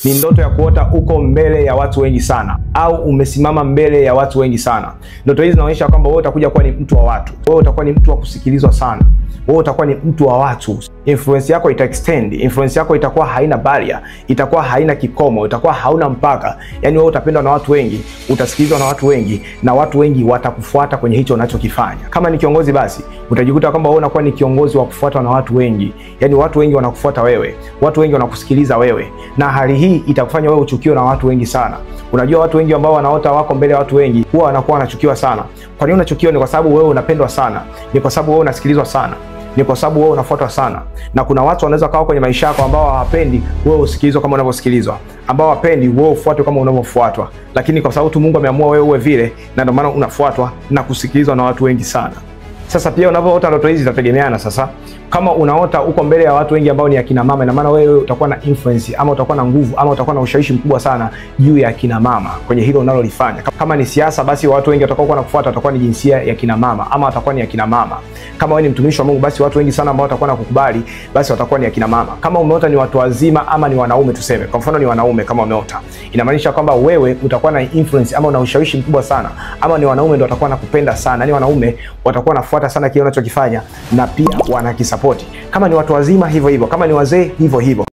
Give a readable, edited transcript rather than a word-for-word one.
ni ndoto ya kuota uko mbele ya watu wengi sana, au umesimama mbele ya watu wengi sana. Ndoto hizi zinaonyesha kwamba wewe utakuja kuwa ni mtu wa watu, wewe utakuwa ni mtu wa kusikilizwa sana, wewe utakuwa ni mtu wa watu. Influence yako ita extend, influence yako itakuwa haina barrier, itakuwa haina kikomo, itakuwa hauna mpaka. Yani wewe utapendwa na watu wengi, utasikilizwa na watu wengi, na watu wengi watakufuata kwenye hicho unachokifanya. Kama ni kiongozi, basi utajikuta kwamba wewe unakuwa ni kiongozi wa kufuatwa na watu wengi. Yani watu wengi wanakufuata wewe, watu wengi wanakusikiliza wewe, na hali hii itakufanya wewe uchukiwe na watu wengi sana. Unajua watu wengi ambao wanaota wako mbele ya watu wengi huwa wanakuwa wanachukiwa sana. Kwa nini unachukiwa? Ni kwa sababu wewe unapendwa sana, ni kwa sababu wewe unasikilizwa sana, ni kwa sababu wewe unafuatwa sana. Na kuna watu wanaweza kawa kwenye maisha yako ambao hawapendi wewe usikilizwe kama unavyosikilizwa, ambao hawapendi wewe ufuatwe kama unavyofuatwa, lakini kwa sababu tu Mungu ameamua wewe uwe vile, na ndio maana unafuatwa na kusikilizwa na watu wengi sana. Sasa pia unapoota ndoto hizi zitategemeana. Sasa kama unaota uko mbele ya watu wengi ambao ni akina mama, ina maana wewe utakuwa na influence, ama utakuwa na nguvu, ama utakuwa na ushawishi mkubwa sana juu ya akina mama kwenye hilo unalolifanya. Kama ni siasa, basi watu wengi watakao kuwa nakufuata watakuwa ni jinsia ya kina mama, ama watakuwa ni akina mama. Kama wewe ni mtumishi wa Mungu, basi watu wengi sana ambao watakuwa nakukubali basi watakuwa ni akina mama. Kama umeota ni watu wazima ama ni wanaume, tuseme kwa mfano ni wanaume, kama umeota, inamaanisha kwamba wewe utakuwa na influence ama una ushawishi mkubwa sana, ama ni wanaume ndio watakuwa nakupenda sana, yani wanaume watakuwa nafuata sana kile unachokifanya na pia wanakisupport. Kama ni watu wazima hivyo hivyo, kama ni wazee hivyo hivyo.